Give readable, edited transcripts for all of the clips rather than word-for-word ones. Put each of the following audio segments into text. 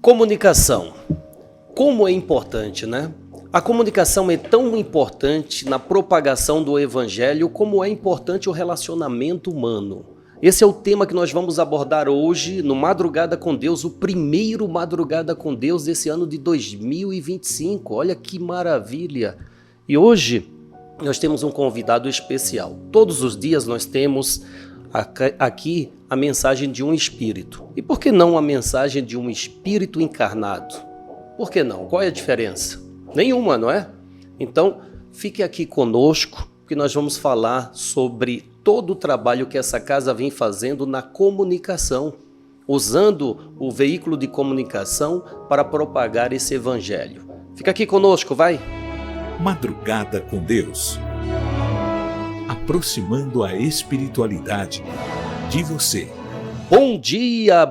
Comunicação. Como é importante, né? A comunicação é tão importante na propagação do evangelho como é importante o relacionamento humano. Esse é o tema que nós vamos abordar hoje no Madrugada com Deus, o primeiro Madrugada com Deus desse ano de 2025. Olha que maravilha! E hoje nós temos um convidado especial. Todos os dias nós temos aqui a mensagem de um espírito. E por que não a mensagem de um espírito encarnado? Por que não? Qual é a diferença? Nenhuma, não é? Então, fique aqui conosco, que nós vamos falar sobre todo o trabalho que essa casa vem fazendo na comunicação, usando o veículo de comunicação para propagar esse evangelho. Fica aqui conosco, vai! Madrugada com Deus. Aproximando a espiritualidade de você. Bom dia,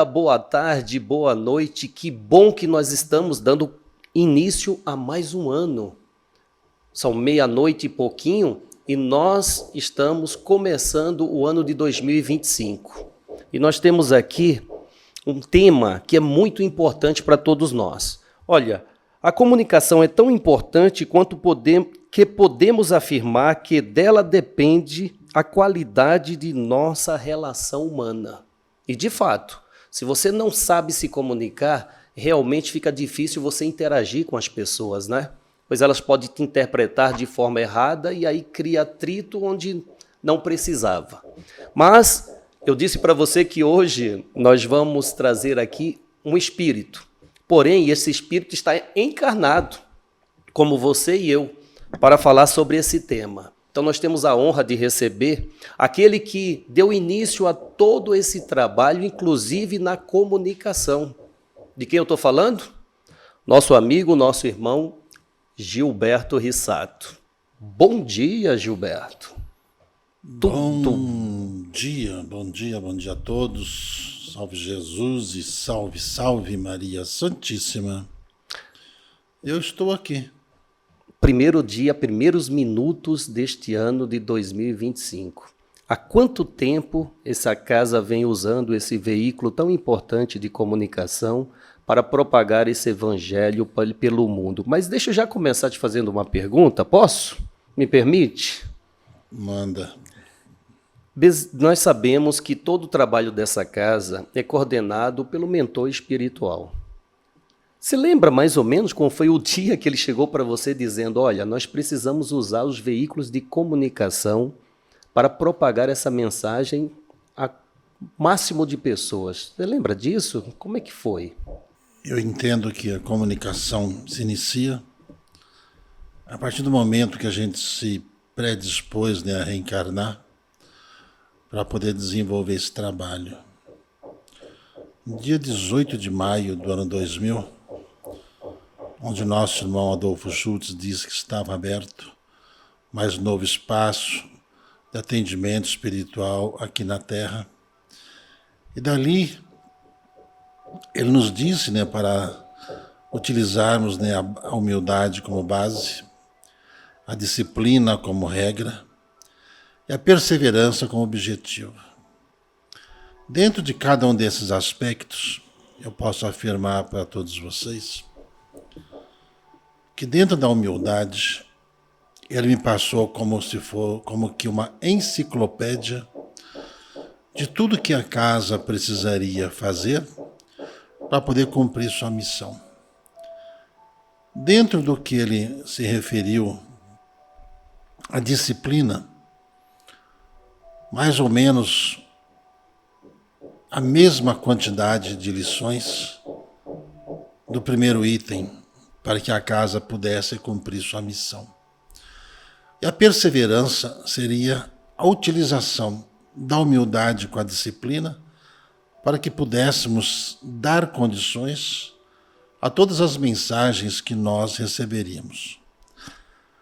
boa tarde, boa noite. Que bom que nós estamos dando início a mais um ano. São meia-noite e pouquinho e nós estamos começando o ano de 2025. E nós temos aqui um tema que é muito importante para todos nós. Olha, a comunicação é tão importante quanto podemos afirmar que dela depende a qualidade de nossa relação humana. E de fato, se você não sabe se comunicar, realmente fica difícil você interagir com as pessoas, né? Pois elas podem te interpretar de forma errada e aí cria atrito onde não precisava. Mas eu disse para você que hoje nós vamos trazer aqui um espírito. Porém, esse espírito está encarnado, como você e eu, para falar sobre esse tema. Então nós temos a honra de receber aquele que deu início a todo esse trabalho, inclusive na comunicação. De quem eu estou falando? Nosso amigo, nosso irmão, Gilberto Rissato. Bom dia, Gilberto. Bom dia a todos. Salve Jesus e salve, salve Maria Santíssima. Eu estou aqui. Primeiro dia, primeiros minutos deste ano de 2025. Há quanto tempo essa casa vem usando esse veículo tão importante de comunicação para propagar esse evangelho pelo mundo? Mas deixa eu já começar te fazendo uma pergunta, posso? Me permite? Manda. Nós sabemos que todo o trabalho dessa casa é coordenado pelo mentor espiritual. Você lembra mais ou menos como foi o dia que ele chegou para você dizendo, olha, nós precisamos usar os veículos de comunicação para propagar essa mensagem a máximo de pessoas? Você lembra disso? Como é que foi? Eu entendo que a comunicação se inicia a partir do momento que a gente se predispôs, né, a reencarnar para poder desenvolver esse trabalho. No dia 18 de maio do ano 2000, onde o nosso irmão Adolfo Schultz disse que estava aberto mais novo espaço de atendimento espiritual aqui na Terra. E dali, ele nos disse, né, para utilizarmos, né, a humildade como base, a disciplina como regra e a perseverança como objetivo. Dentro de cada um desses aspectos, eu posso afirmar para todos vocês que dentro da humildade, ele me passou como que uma enciclopédia de tudo que a casa precisaria fazer para poder cumprir sua missão. Dentro do que ele se referiu à disciplina, mais ou menos a mesma quantidade de lições do primeiro item, para que a casa pudesse cumprir sua missão. E a perseverança seria a utilização da humildade com a disciplina para que pudéssemos dar condições a todas as mensagens que nós receberíamos.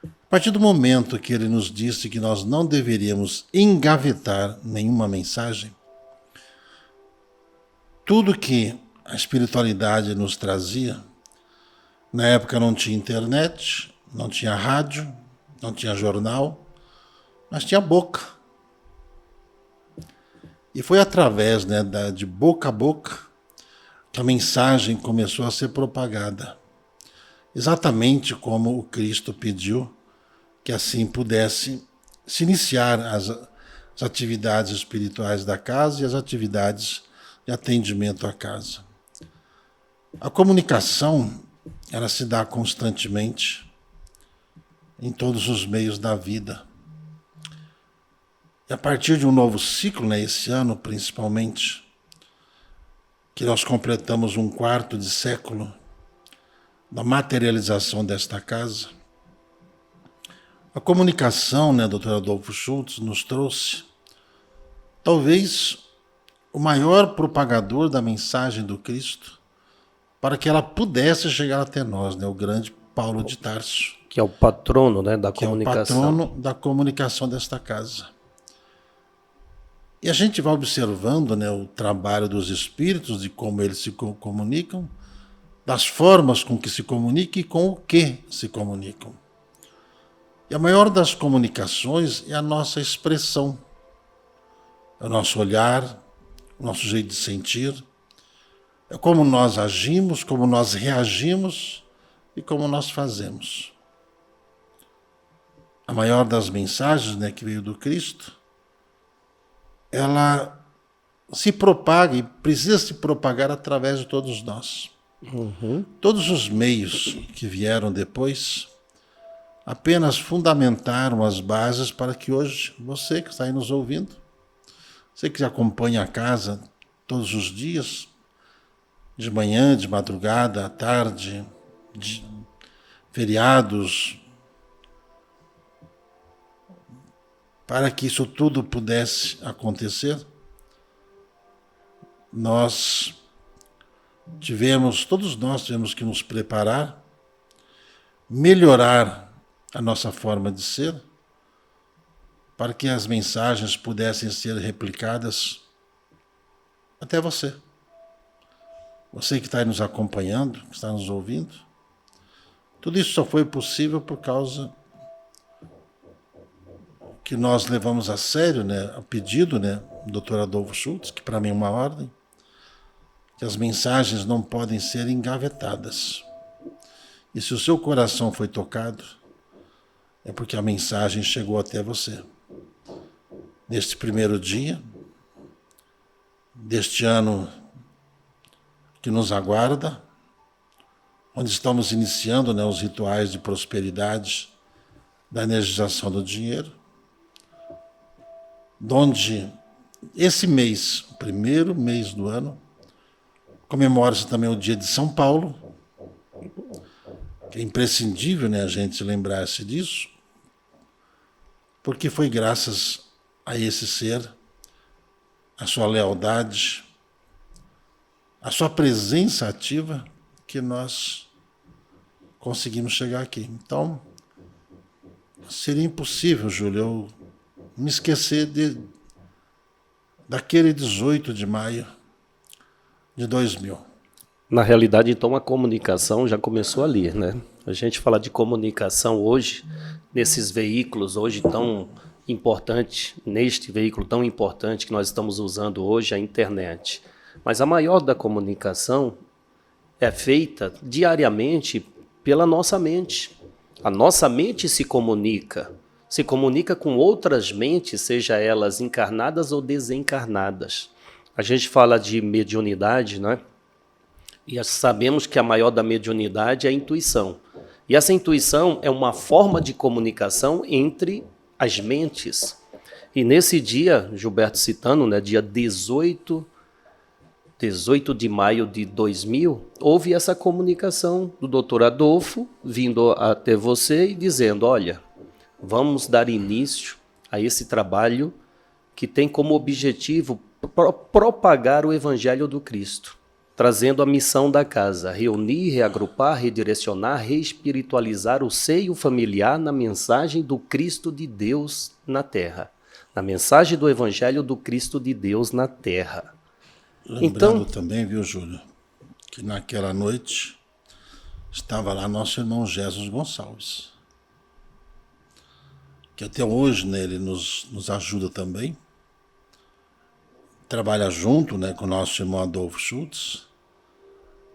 A partir do momento que ele nos disse que nós não deveríamos engavetar nenhuma mensagem, tudo que a espiritualidade nos trazia, na época não tinha internet, não tinha rádio, não tinha jornal, mas tinha boca. E foi através, né, de boca a boca, que a mensagem começou a ser propagada, exatamente como o Cristo pediu que assim pudesse se iniciar as atividades espirituais da casa e as atividades de atendimento à casa. A comunicação, ela se dá constantemente em todos os meios da vida. E a partir de um novo ciclo, né, esse ano principalmente, que nós completamos um quarto de século da materialização desta casa, a comunicação, né, doutor Adolfo Schultz, nos trouxe talvez o maior propagador da mensagem do Cristo para que ela pudesse chegar até nós, né, o grande Paulo de Tarso. Que é o patrono, né, da Que comunicação. é o patrono da comunicação desta casa. E a gente vai observando, né, o trabalho dos espíritos, de como eles se comunicam, das formas com que se comunicam e com o que se comunicam. E a maior das comunicações é a nossa expressão, é o nosso olhar, o nosso jeito de sentir, é como nós agimos, como nós reagimos e como nós fazemos. A maior das mensagens, né, que veio do Cristo, ela se propaga e precisa se propagar através de todos nós. Todos os meios que vieram depois apenas fundamentaram as bases para que hoje você que está aí nos ouvindo, você que acompanha a casa todos os dias, de manhã, de madrugada, à tarde, de feriados, para que isso tudo pudesse acontecer, todos nós tivemos que nos preparar, melhorar a nossa forma de ser, para que as mensagens pudessem ser replicadas até você. Você que está aí nos acompanhando, que está nos ouvindo, tudo isso só foi possível por causa que nós levamos a sério, né, a pedido, né, do Dr. Adolfo Schultz, que para mim é uma ordem, que as mensagens não podem ser engavetadas. E se o seu coração foi tocado, é porque a mensagem chegou até você. Neste primeiro dia, deste ano que nos aguarda, onde estamos iniciando, né, os rituais de prosperidade, da energização do dinheiro, onde esse mês, o primeiro mês do ano, comemora-se também o dia de São Paulo, que é imprescindível, né, a gente lembrar-se disso, porque foi graças a esse ser, a sua lealdade, a sua presença ativa, que nós conseguimos chegar aqui. Então, seria impossível, Júlio, eu me esquecer daquele 18 de maio de 2000. Na realidade, então, a comunicação já começou ali, né? A gente fala de comunicação hoje, nesses veículos hoje tão importante, neste veículo tão importante que nós estamos usando hoje, a internet. Mas a maior da comunicação é feita diariamente pela nossa mente. A nossa mente se comunica com outras mentes, seja elas encarnadas ou desencarnadas. A gente fala de mediunidade, né? E sabemos que a maior da mediunidade é a intuição. E essa intuição é uma forma de comunicação entre as mentes. E nesse dia, Gilberto citando, né, dia 18 de maio de 2000, houve essa comunicação do Dr. Adolfo vindo até você e dizendo, olha, vamos dar início a esse trabalho que tem como objetivo propagar o Evangelho do Cristo, trazendo a missão da casa, reunir, reagrupar, redirecionar, reespiritualizar o seio familiar na mensagem do Cristo de Deus na Terra, na mensagem do Evangelho do Cristo de Deus na Terra. Lembrando também, viu, Júlio, que naquela noite estava lá nosso irmão Jesus Gonçalves, que até hoje, né, ele nos ajuda também, trabalha junto, né, com o nosso irmão Adolfo Schultz,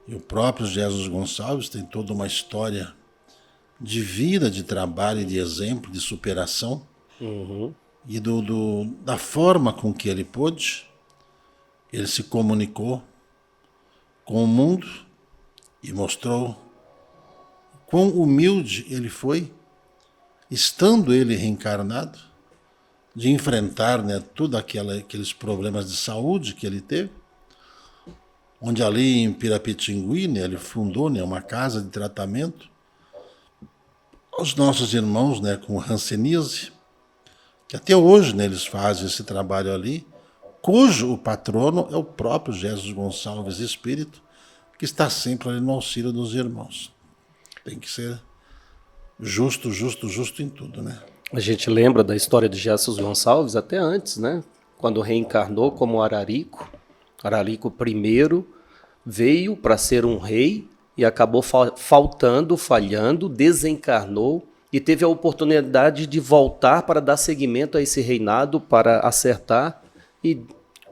E o próprio Jesus Gonçalves tem toda uma história de vida, de trabalho, de exemplo, de superação. E da forma com que ele pôde, ele se comunicou com o mundo e mostrou quão humilde ele foi, estando ele reencarnado, de enfrentar, né, todos aqueles problemas de saúde que ele teve, onde ali em Pirapitingui, né, ele fundou, né, uma casa de tratamento aos nossos irmãos, né, com hanseníase, que até hoje, né, eles fazem esse trabalho ali, cujo o patrono é o próprio Jesus Gonçalves Espírito, que está sempre ali no auxílio dos irmãos. Tem que ser justo, justo, justo em tudo, né? A gente lembra da história de Jesus Gonçalves até antes, né? Quando reencarnou como Ararico. Ararico I veio para ser um rei e acabou falhando, desencarnou e teve a oportunidade de voltar para dar seguimento a esse reinado, para acertar. E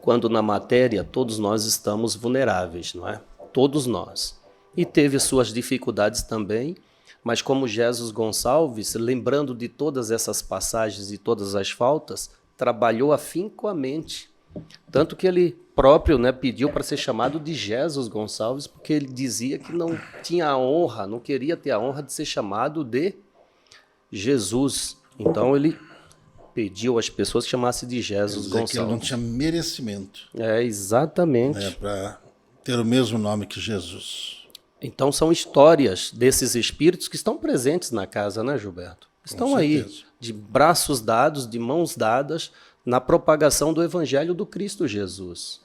quando na matéria todos nós estamos vulneráveis, não é? Todos nós. E teve suas dificuldades também, mas como Jesus Gonçalves, lembrando de todas essas passagens e todas as faltas, trabalhou afincoamente. Tanto que ele próprio, né, pediu para ser chamado de Jesus Gonçalves, porque ele dizia que não tinha a honra, não queria ter a honra de ser chamado de Jesus. Então ele pediu às pessoas que chamassem de Jesus Gonçalves. Que ele não tinha merecimento. Exatamente. Né, para ter o mesmo nome que Jesus. Então são histórias desses espíritos que estão presentes na casa, né, Gilberto? Estão aí, de braços dados, de mãos dadas, na propagação do Evangelho do Cristo Jesus.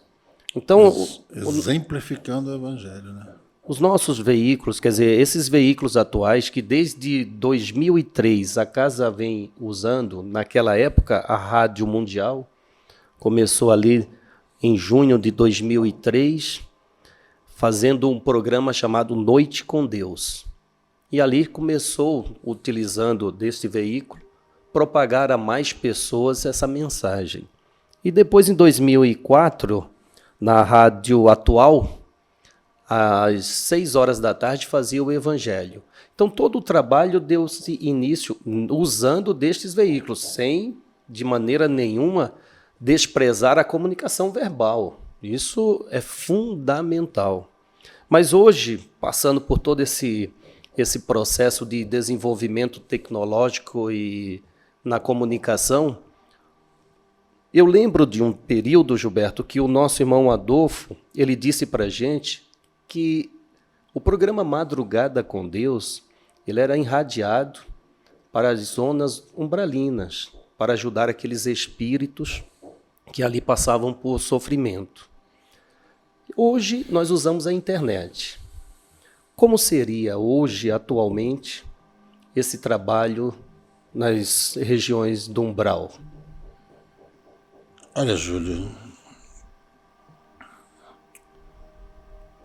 Então, exemplificando o Evangelho, né? Os nossos veículos, quer dizer, esses veículos atuais que desde 2003 a casa vem usando, naquela época a Rádio Mundial começou ali em junho de 2003, fazendo um programa chamado Noite com Deus. E ali começou, utilizando deste veículo, propagar a mais pessoas essa mensagem. E depois, em 2004, na Rádio Atual, às 6 horas da tarde, fazia o Evangelho. Então, todo o trabalho deu-se início usando destes veículos, sem, de maneira nenhuma, desprezar a comunicação verbal. Isso é fundamental. Mas hoje, passando por todo esse processo de desenvolvimento tecnológico e na comunicação, eu lembro de um período, Gilberto, que o nosso irmão Adolfo, ele disse para a gente que o programa Madrugada com Deus, ele era irradiado para as zonas umbralinas, para ajudar aqueles espíritos que ali passavam por sofrimento. Hoje nós usamos a internet. Como seria hoje, atualmente, esse trabalho nas regiões do umbral? Olha, Júlio,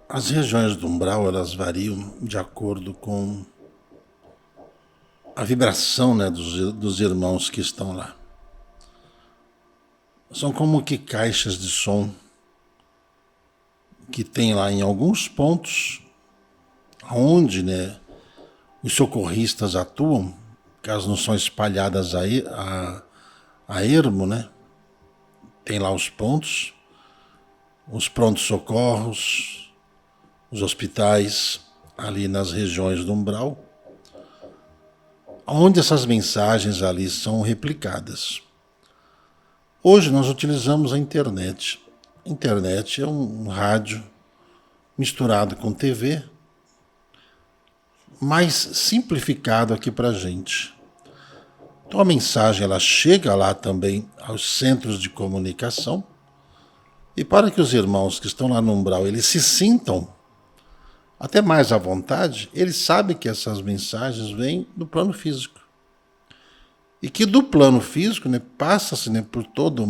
as regiões do umbral, elas variam de acordo com a vibração, né, dos irmãos que estão lá. São como que caixas de som que tem lá em alguns pontos onde, né, os socorristas atuam, que elas não são espalhadas a ermo, né? Tem lá os pontos, os prontos-socorros, os hospitais, ali nas regiões do umbral, onde essas mensagens ali são replicadas. Hoje nós utilizamos a internet. A internet é um rádio misturado com TV, mais simplificado aqui para a gente. Então a mensagem ela chega lá também aos centros de comunicação, e para que os irmãos que estão lá no umbral eles se sintam até mais à vontade, eles sabem que essas mensagens vêm do plano físico. E que do plano físico, né, passa-se, né, por todo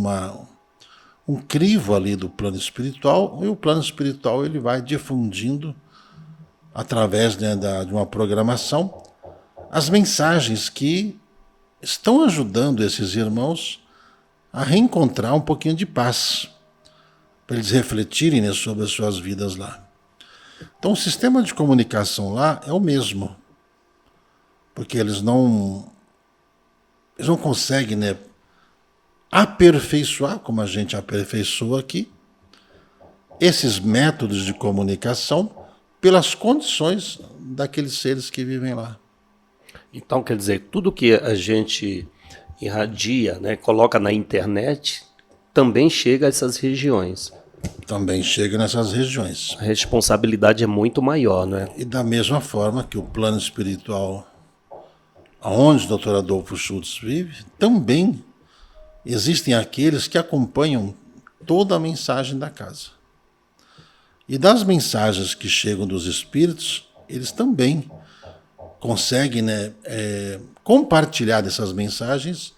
um crivo ali do plano espiritual, e o plano espiritual ele vai difundindo através, né, de uma programação as mensagens que estão ajudando esses irmãos a reencontrar um pouquinho de paz, para eles refletirem, né, sobre as suas vidas lá. Então, o sistema de comunicação lá é o mesmo, porque eles não conseguem, né, aperfeiçoar, como a gente aperfeiçoa aqui, esses métodos de comunicação pelas condições daqueles seres que vivem lá. Então, quer dizer, tudo que a gente irradia, né, coloca na internet, também chega a essas regiões. Também chega nessas regiões. A responsabilidade é muito maior, né? E da mesma forma que o plano espiritual, aonde o Dr. Adolfo Schultz vive, também existem aqueles que acompanham toda a mensagem da casa. E das mensagens que chegam dos espíritos, eles também conseguem, né, compartilhar dessas mensagens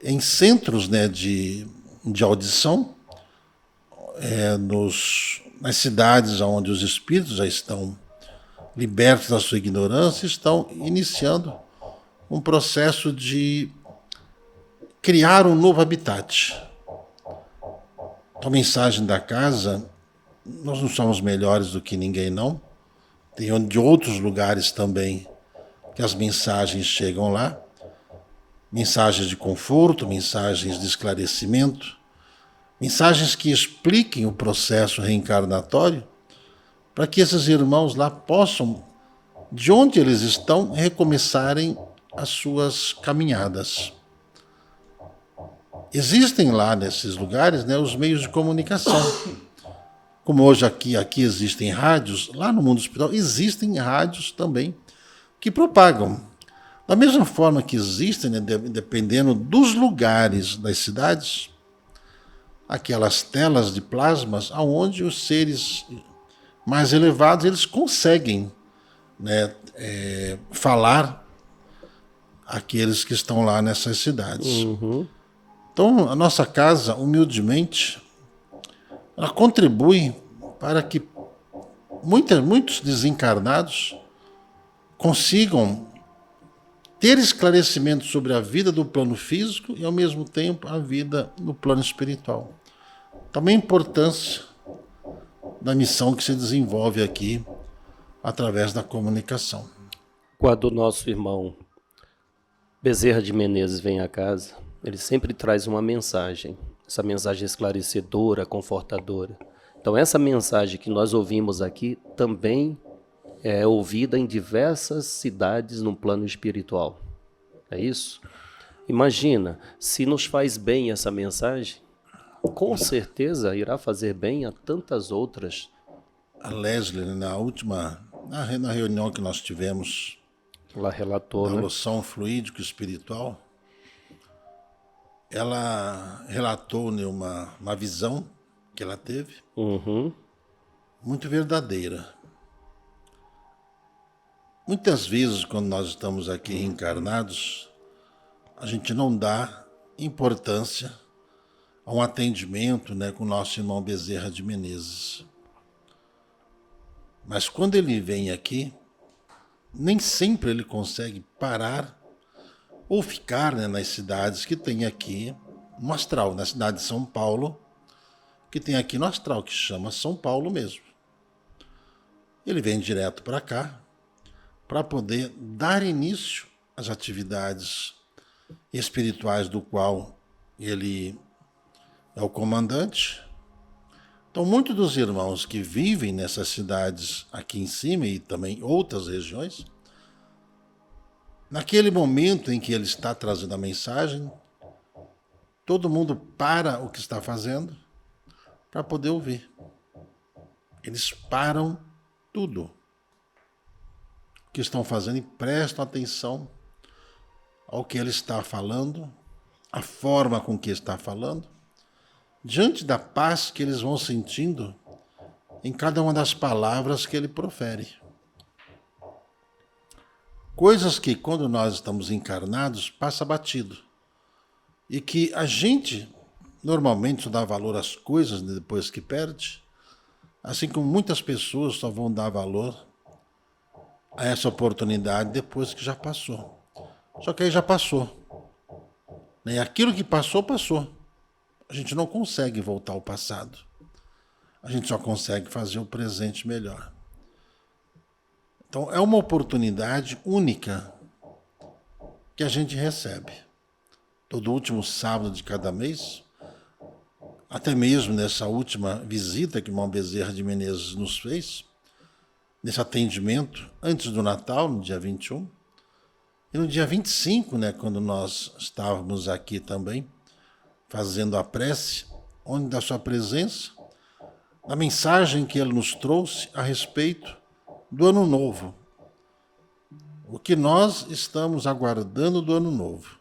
em centros, né, de audição, nas cidades onde os espíritos já estão libertos da sua ignorância, estão iniciando um processo de criar um novo habitat. A mensagem da casa, nós não somos melhores do que ninguém, não. Tem de outros lugares também que as mensagens chegam lá. Mensagens de conforto, mensagens de esclarecimento, mensagens que expliquem o processo reencarnatório, para que esses irmãos lá possam, de onde eles estão, recomeçarem as suas caminhadas. Existem lá nesses lugares, né, os meios de comunicação. Como hoje aqui existem rádios, lá no mundo espiritual existem rádios também que propagam. Da mesma forma que existem, né, dependendo dos lugares das cidades, aquelas telas de plasmas onde os seres mais elevados eles conseguem, né, falar àqueles que estão lá nessas cidades. Uhum. Então, a nossa casa, humildemente, ela contribui para que muitos desencarnados consigam ter esclarecimento sobre a vida do plano físico e, ao mesmo tempo, a vida no plano espiritual. Também a importância da missão que se desenvolve aqui através da comunicação. Quando o nosso irmão Bezerra de Menezes vem à casa, ele sempre traz uma mensagem, essa mensagem esclarecedora, confortadora. Então essa mensagem que nós ouvimos aqui também é ouvida em diversas cidades no plano espiritual. É isso? Imagina, se nos faz bem essa mensagem, com certeza irá fazer bem a tantas outras. A Leslie, na reunião que nós tivemos, Ela relatou, da né? loção fluídico-espiritual, ela relatou, né, uma visão que ela teve, Uhum. muito verdadeira. Muitas vezes, quando nós estamos aqui reencarnados, a gente não dá importância a um atendimento, né, com o nosso irmão Bezerra de Menezes. Mas quando ele vem aqui, nem sempre ele consegue parar ou ficar, né, nas cidades que tem aqui no astral, na cidade de São Paulo, que tem aqui no astral, que chama São Paulo mesmo. Ele vem direto para cá, para poder dar início às atividades espirituais do qual ele é o comandante. Então, muitos dos irmãos que vivem nessas cidades aqui em cima e também outras regiões, naquele momento em que ele está trazendo a mensagem, todo mundo para o que está fazendo para poder ouvir. Eles param tudo o que estão fazendo e prestam atenção ao que ele está falando, a forma com que está falando, diante da paz que eles vão sentindo em cada uma das palavras que ele profere. Coisas que, quando nós estamos encarnados, passa batido. E que a gente, normalmente, só dá valor às coisas depois que perde, assim como muitas pessoas só vão dar valor a essa oportunidade depois que já passou. Só que aí já passou. E aquilo que passou, passou. A gente não consegue voltar ao passado. A gente só consegue fazer o presente melhor. Então, é uma oportunidade única que a gente recebe. Todo último sábado de cada mês, até mesmo nessa última visita que o irmão Bezerra de Menezes nos fez, nesse atendimento, antes do Natal, no dia 21, e no dia 25, né, quando nós estávamos aqui também, fazendo a prece, onde da sua presença, a mensagem que ele nos trouxe a respeito do Ano Novo. O que nós estamos aguardando do Ano Novo.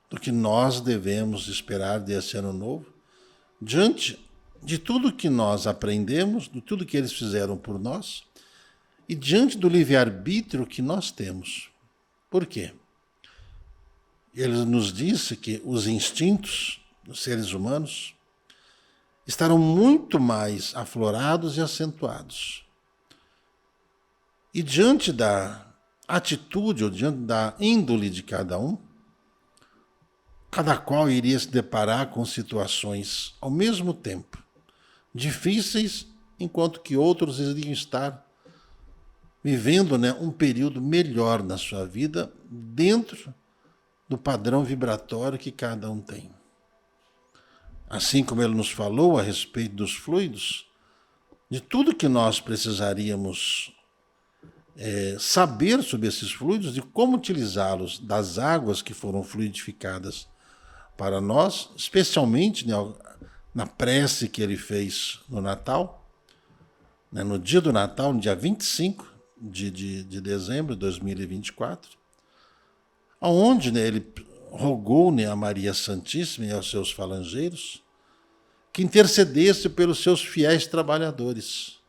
Do que nós devemos esperar desse Ano Novo, diante de tudo que nós aprendemos, de tudo que eles fizeram por nós, e diante do livre-arbítrio que nós temos. Por quê? Ele nos disse que os instintos dos seres humanos estarão muito mais aflorados e acentuados. E diante da atitude, ou diante da índole de cada um, cada qual iria se deparar com situações ao mesmo tempo difíceis, enquanto que outros iriam estar vivendo, né, um período melhor na sua vida dentro do padrão vibratório que cada um tem. Assim como ele nos falou a respeito dos fluidos, de tudo que nós precisaríamos saber sobre esses fluidos, de como utilizá-los, das águas que foram fluidificadas para nós, especialmente, né, na prece que ele fez no Natal, né, no dia do Natal, no dia 25 de dezembro de 2024, onde, né, ele rogou, né, a Maria Santíssima e aos seus falangeiros que intercedesse pelos seus fiéis trabalhadores,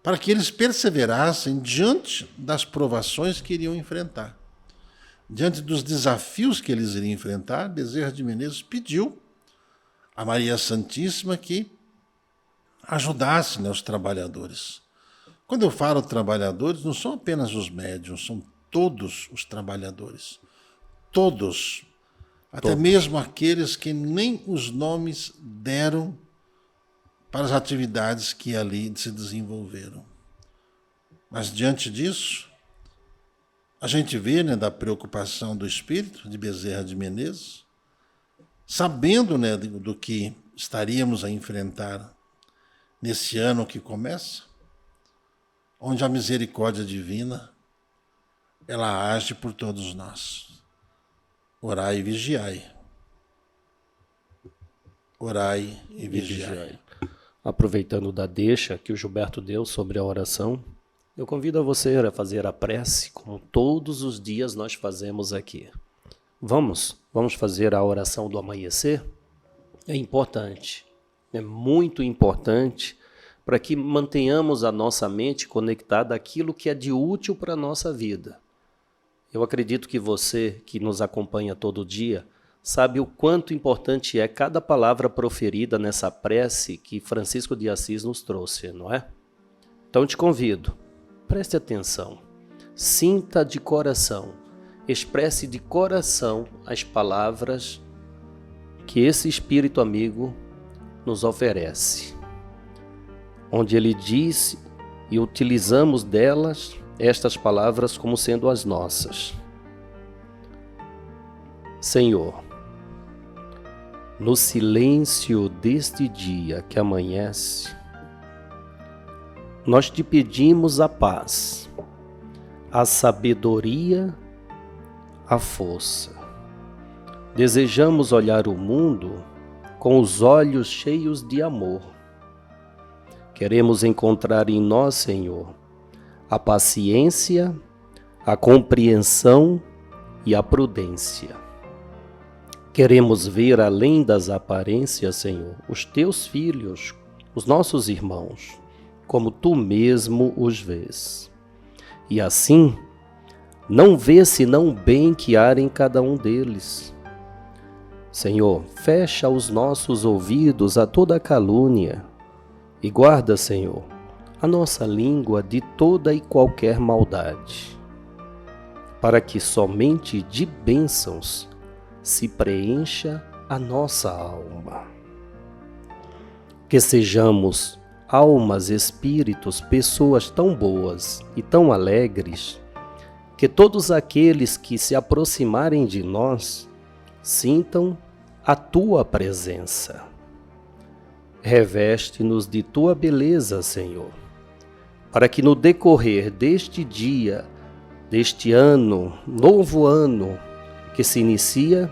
para que eles perseverassem diante das provações que iriam enfrentar. Diante dos desafios que eles iriam enfrentar, Bezerra de Menezes pediu a Maria Santíssima que ajudasse, né, os trabalhadores. Quando eu falo trabalhadores, não são apenas os médiuns, são todos os trabalhadores. Todos. Até mesmo aqueles que nem os nomes deram para as atividades que ali se desenvolveram. Mas diante disso, a gente vê, né, da preocupação do espírito de Bezerra de Menezes, sabendo, né, do que estaríamos a enfrentar nesse ano que começa, onde a misericórdia divina ela age por todos nós. Orai e vigiai. Orai e vigiai. Aproveitando da deixa que o Gilberto deu sobre a oração, eu convido a você a fazer a prece como todos os dias nós fazemos aqui. Vamos fazer a oração do amanhecer? É importante, é muito importante para que mantenhamos a nossa mente conectada àquilo que é de útil para a nossa vida. Eu acredito que você, que nos acompanha todo dia, sabe o quanto importante é cada palavra proferida nessa prece que Francisco de Assis nos trouxe, não é? Então te convido, preste atenção, sinta de coração, expresse de coração as palavras que esse Espírito amigo nos oferece, onde ele diz e utilizamos delas estas palavras como sendo as nossas. Senhor, no silêncio deste dia que amanhece, nós te pedimos a paz, a sabedoria, a força. Desejamos olhar o mundo com os olhos cheios de amor. Queremos encontrar em nós, Senhor, a paciência, a compreensão e a prudência. Queremos ver além das aparências, Senhor, os teus filhos, os nossos irmãos, como tu mesmo os vês. E assim, não vê senão o bem que há em cada um deles. Senhor, fecha os nossos ouvidos a toda calúnia e guarda, Senhor, a nossa língua de toda e qualquer maldade, para que somente de bênçãos se preencha a nossa alma. Que sejamos almas, espíritos, pessoas tão boas e tão alegres, que todos aqueles que se aproximarem de nós sintam a tua presença. Reveste-nos de tua beleza, Senhor, para que no decorrer deste dia, deste ano, novo ano que se inicia,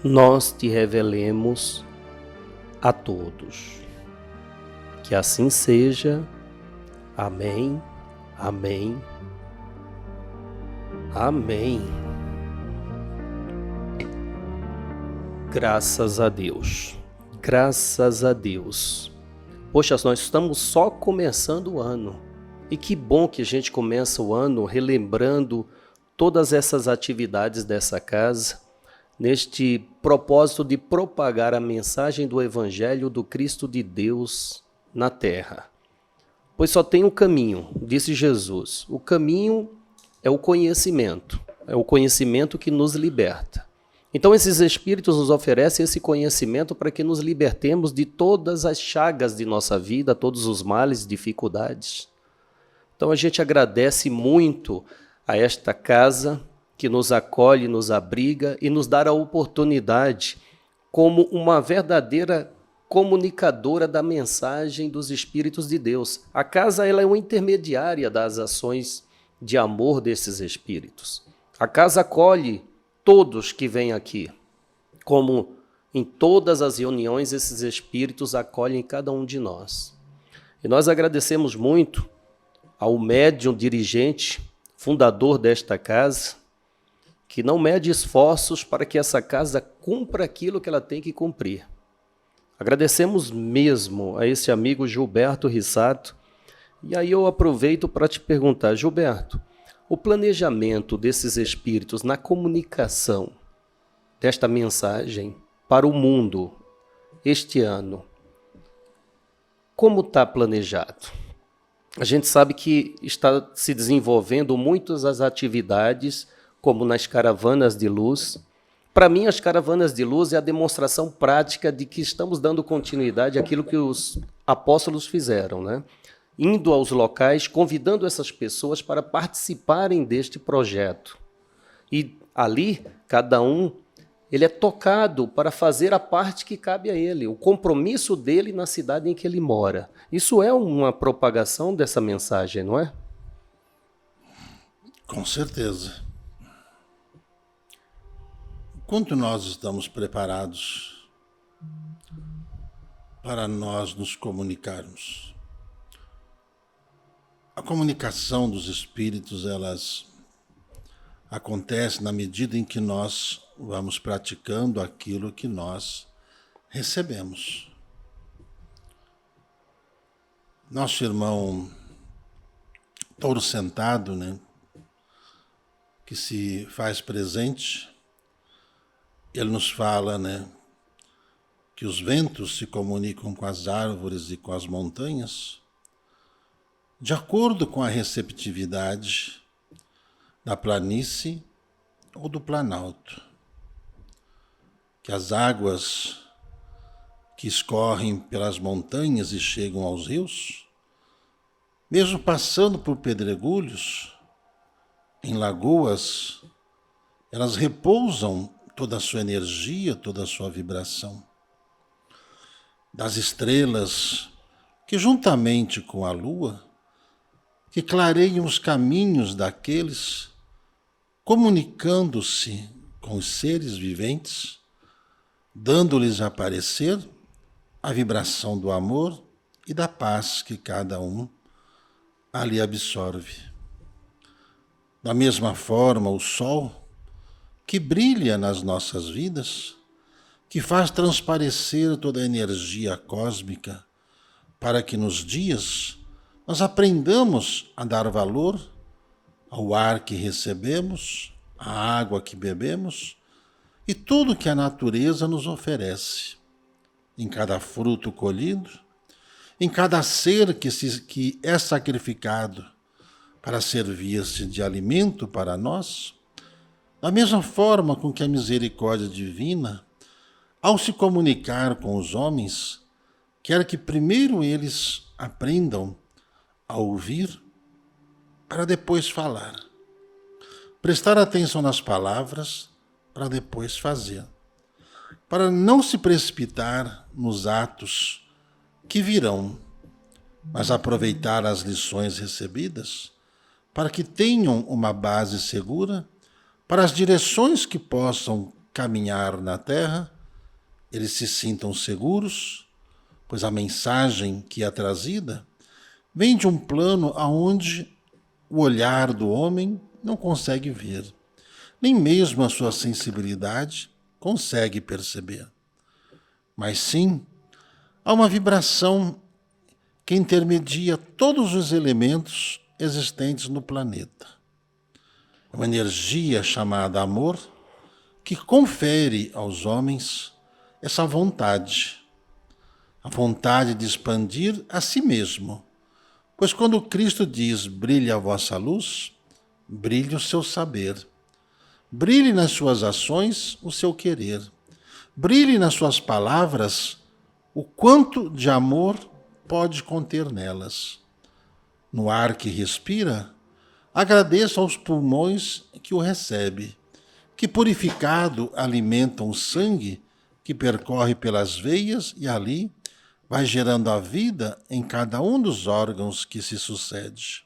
nós te revelemos a todos. Que assim seja. Amém, amém, amém. Graças a Deus, graças a Deus. Poxa, nós estamos só começando o ano. E que bom que a gente começa o ano relembrando todas essas atividades dessa casa, neste propósito de propagar a mensagem do Evangelho do Cristo de Deus na terra. Pois só tem um caminho, disse Jesus. O caminho é o conhecimento que nos liberta. Então esses Espíritos nos oferecem esse conhecimento para que nos libertemos de todas as chagas de nossa vida, todos os males, dificuldades. Então a gente agradece muito a esta casa que nos acolhe, nos abriga e nos dá a oportunidade como uma verdadeira comunicadora da mensagem dos Espíritos de Deus. A casa ela é uma intermediária das ações de amor desses Espíritos. A casa acolhe todos que vêm aqui, como em todas as reuniões esses Espíritos acolhem cada um de nós. E nós agradecemos muito ao médium dirigente, fundador desta casa, que não mede esforços para que essa casa cumpra aquilo que ela tem que cumprir. Agradecemos mesmo a esse amigo Gilberto Rissato. E aí eu aproveito para te perguntar, Gilberto, o planejamento desses espíritos na comunicação desta mensagem para o mundo este ano, como está planejado? A gente sabe que está se desenvolvendo muitas as atividades, como nas caravanas de luz. Para mim, as caravanas de luz é a demonstração prática de que estamos dando continuidade àquilo que os apóstolos fizeram, né? Indo aos locais, convidando essas pessoas para participarem deste projeto. E ali, cada um, ele é tocado para fazer a parte que cabe a ele, o compromisso dele na cidade em que ele mora. Isso é uma propagação dessa mensagem, não é? Com certeza. Quanto nós estamos preparados para nós nos comunicarmos? A comunicação dos espíritos, elas acontece na medida em que nós vamos praticando aquilo que nós recebemos. Nosso irmão Touro Sentado, né, que se faz presente, ele nos fala, né, que os ventos se comunicam com as árvores e com as montanhas de acordo com a receptividade da planície ou do planalto. Que as águas que escorrem pelas montanhas e chegam aos rios, mesmo passando por pedregulhos, em lagoas, elas repousam toda a sua energia, toda a sua vibração. Das estrelas, que juntamente com a lua, que clareiam os caminhos daqueles, comunicando-se com os seres viventes, dando-lhes a aparecer a vibração do amor e da paz que cada um ali absorve. Da mesma forma, o sol, que brilha nas nossas vidas, que faz transparecer toda a energia cósmica, para que nos dias nós aprendamos a dar valor ao ar que recebemos, à água que bebemos e tudo que a natureza nos oferece. Em cada fruto colhido, em cada ser que é sacrificado para servir-se de alimento para nós, da mesma forma com que a misericórdia divina, ao se comunicar com os homens, quer que primeiro eles aprendam a ouvir para depois falar. Prestar atenção nas palavras para depois fazer. Para não se precipitar nos atos que virão, mas aproveitar as lições recebidas para que tenham uma base segura para as direções que possam caminhar na terra, eles se sintam seguros, pois a mensagem que é trazida vem de um plano aonde o olhar do homem não consegue ver, nem mesmo a sua sensibilidade consegue perceber. Mas sim, há uma vibração que intermedia todos os elementos existentes no planeta. Uma energia chamada amor que confere aos homens essa vontade, a vontade de expandir a si mesmo. Pois quando Cristo diz, brilhe a vossa luz, brilhe o seu saber. Brilhe nas suas ações o seu querer. Brilhe nas suas palavras o quanto de amor pode conter nelas. No ar que respira, agradeça aos pulmões que o recebe, que purificado alimentam o sangue que percorre pelas veias e ali vai gerando a vida em cada um dos órgãos que se sucede.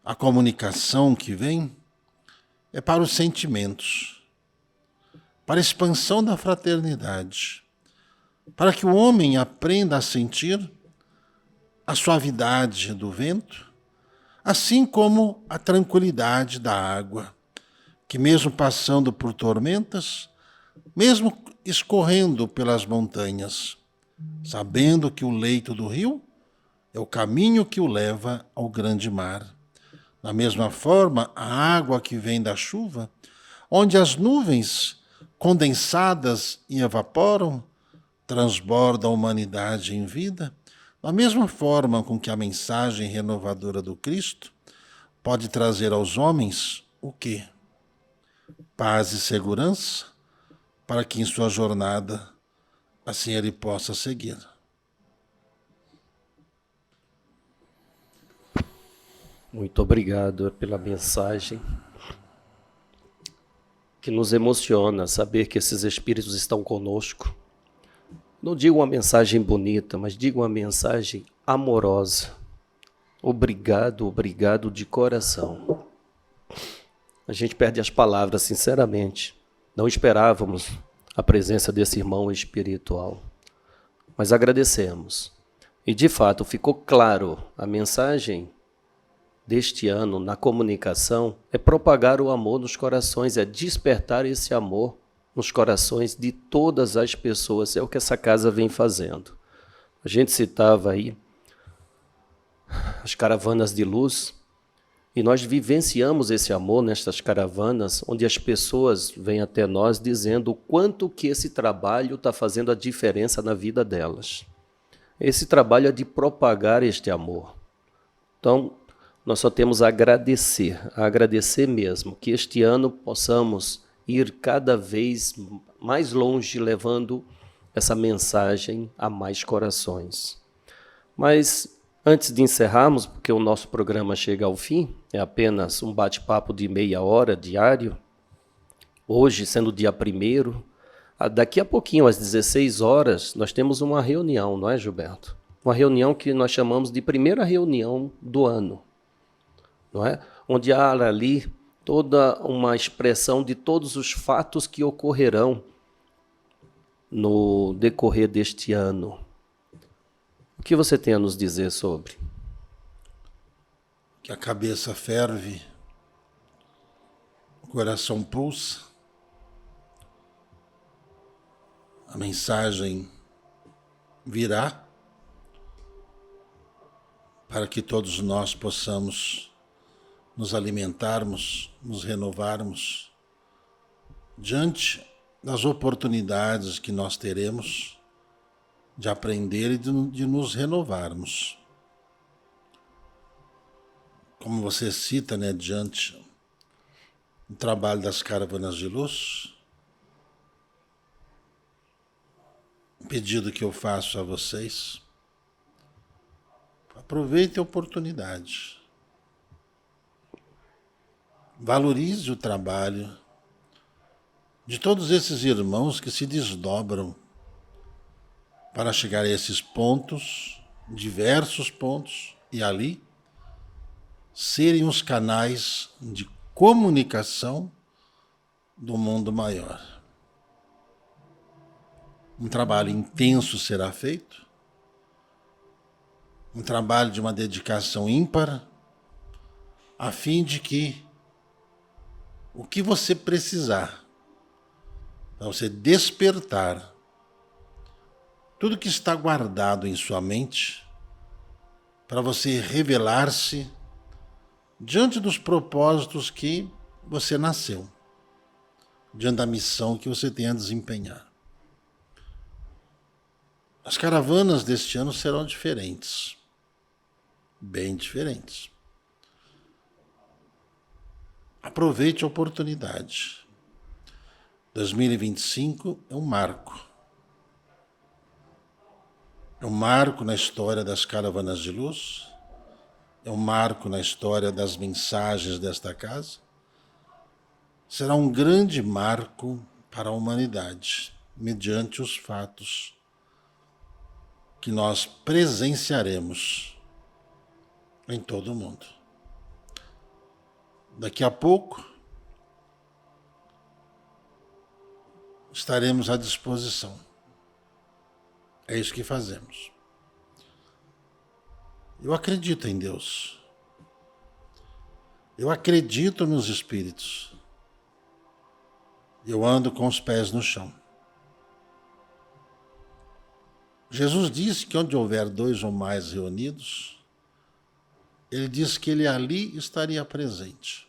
A comunicação que vem é para os sentimentos, para a expansão da fraternidade, para que o homem aprenda a sentir a suavidade do vento, assim como a tranquilidade da água, que mesmo passando por tormentas, mesmo escorrendo pelas montanhas, sabendo que o leito do rio é o caminho que o leva ao grande mar. Da mesma forma, a água que vem da chuva, onde as nuvens condensadas e evaporam, transborda a humanidade em vida, da mesma forma com que a mensagem renovadora do Cristo pode trazer aos homens o quê? Paz e segurança, para que em sua jornada assim ele possa seguir. Muito obrigado pela mensagem que nos emociona saber que esses espíritos estão conosco. Não digo uma mensagem bonita, mas digo uma mensagem amorosa. Obrigado, obrigado de coração. A gente perde as palavras, sinceramente. Não esperávamos a presença desse irmão espiritual, mas agradecemos. E de fato ficou claro, a mensagem deste ano na comunicação é propagar o amor nos corações, é despertar esse amor nos corações de todas as pessoas. É o que essa casa vem fazendo. A gente citava aí as caravanas de luz, e nós vivenciamos esse amor nestas caravanas, onde as pessoas vêm até nós dizendo o quanto que esse trabalho está fazendo a diferença na vida delas. Esse trabalho é de propagar este amor. Então, nós só temos a agradecer mesmo, que este ano possamos ir cada vez mais longe, levando essa mensagem a mais corações. Mas antes de encerrarmos, porque o nosso programa chega ao fim, é apenas um bate-papo de meia hora diário, hoje sendo dia 1º, daqui a pouquinho, às 16 horas, nós temos uma reunião, não é, Gilberto? Uma reunião que nós chamamos de primeira reunião do ano, não é? Onde há ali toda uma expressão de todos os fatos que ocorrerão no decorrer deste ano. O que você tem a nos dizer sobre? Que a cabeça ferve, o coração pulsa, a mensagem virá para que todos nós possamos nos alimentarmos, nos renovarmos diante das oportunidades que nós teremos de aprender e de nos renovarmos. Como você cita, né, diante do trabalho das caravanas de luz, pedido que eu faço a vocês. Aproveite a oportunidade. Valorize o trabalho de todos esses irmãos que se desdobram para chegar a esses pontos, diversos pontos, e ali serem os canais de comunicação do mundo maior. Um trabalho intenso será feito, um trabalho de uma dedicação ímpar, a fim de que o que você precisar, para você despertar tudo que está guardado em sua mente, para você revelar-se diante dos propósitos que você nasceu, diante da missão que você tem a desempenhar. As caravanas deste ano serão diferentes, bem diferentes. Aproveite a oportunidade. 2025 é um marco. É um marco na história das caravanas de luz, é um marco na história das mensagens desta casa. Será um grande marco para a humanidade, mediante os fatos que nós presenciaremos em todo o mundo. Daqui a pouco estaremos à disposição. É isso que fazemos. Eu acredito em Deus. Eu acredito nos espíritos. Eu ando com os pés no chão. Jesus disse que onde houver 2 ou mais reunidos, ele disse que ele ali estaria presente.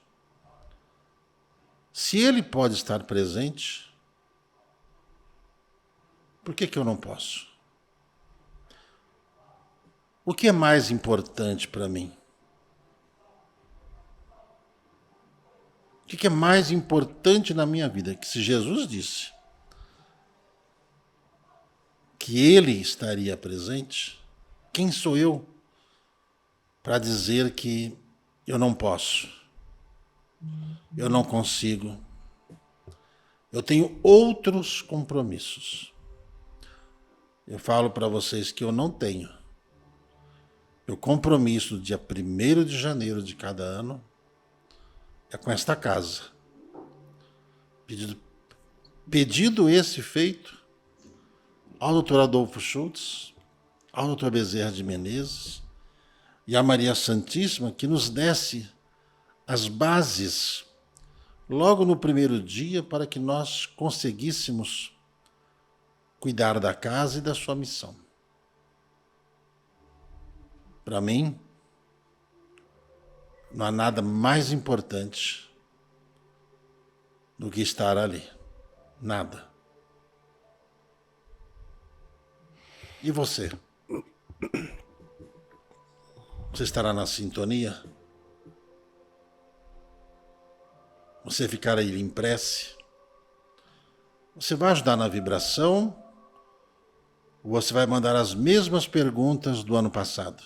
Se ele pode estar presente, por que eu não posso? O que é mais importante para mim? O que é mais importante na minha vida? Que se Jesus disse que ele estaria presente, quem sou eu para dizer que eu não posso, eu não consigo, eu tenho outros compromissos? Eu falo para vocês que eu não tenho. Meu compromisso do dia 1º de janeiro de cada ano é com esta casa. Pedido esse feito ao Dr. Adolfo Schultz, ao Dr. Bezerra de Menezes e à Maria Santíssima, que nos desse as bases logo no primeiro dia para que nós conseguíssemos cuidar da casa e da sua missão. Para mim, não há nada mais importante do que estar ali. Nada. E você? Você estará na sintonia? Você ficará aí em prece? Você vai ajudar na vibração? Ou você vai mandar as mesmas perguntas do ano passado?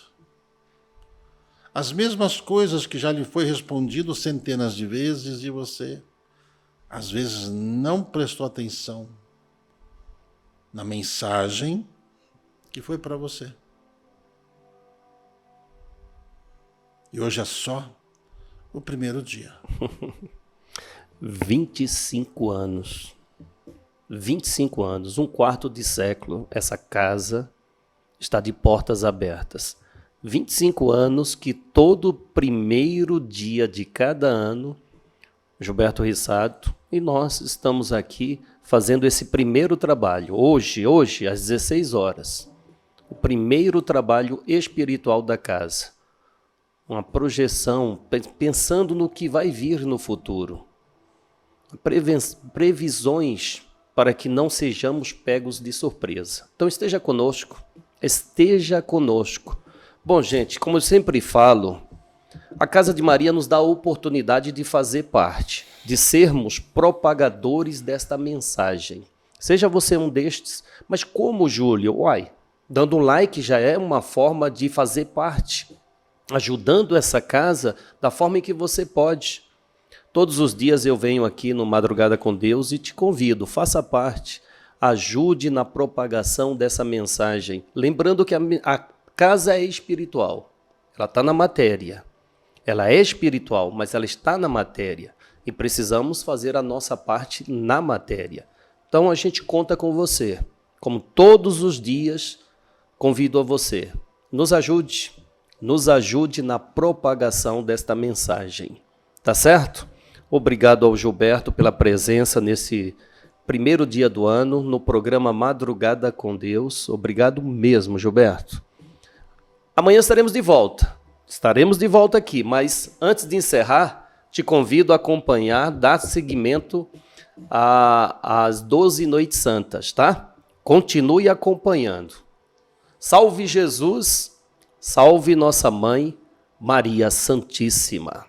As mesmas coisas que já lhe foi respondido centenas de vezes e você, às vezes, não prestou atenção na mensagem que foi para você. E hoje é só o primeiro dia. 25 anos. 25 anos, 1/4 de século, essa casa está de portas abertas. 25 anos que todo primeiro dia de cada ano, Gilberto Rissato e nós estamos aqui fazendo esse primeiro trabalho. Hoje, às 16 horas, o primeiro trabalho espiritual da casa. Uma projeção, pensando no que vai vir no futuro. Previsões para que não sejamos pegos de surpresa. Então esteja conosco, esteja conosco. Bom, gente, como eu sempre falo, a Casa de Maria nos dá a oportunidade de fazer parte, de sermos propagadores desta mensagem. Seja você um destes. Mas como, Júlio? Uai, dando um like já é uma forma de fazer parte, ajudando essa casa da forma em que você pode. Todos os dias eu venho aqui no Madrugada com Deus e te convido, faça parte, ajude na propagação dessa mensagem. Lembrando que a casa é espiritual, ela está na matéria. Ela é espiritual, mas ela está na matéria. E precisamos fazer a nossa parte na matéria. Então a gente conta com você. Como todos os dias, convido a você. Nos ajude na propagação desta mensagem. Tá certo? Obrigado ao Gilberto pela presença nesse primeiro dia do ano, no programa Madrugada com Deus. Obrigado mesmo, Gilberto. Amanhã estaremos de volta. Estaremos de volta aqui, mas antes de encerrar, te convido a acompanhar, dar seguimento às 12 Noites Santas, tá? Continue acompanhando. Salve Jesus, salve nossa Mãe, Maria Santíssima.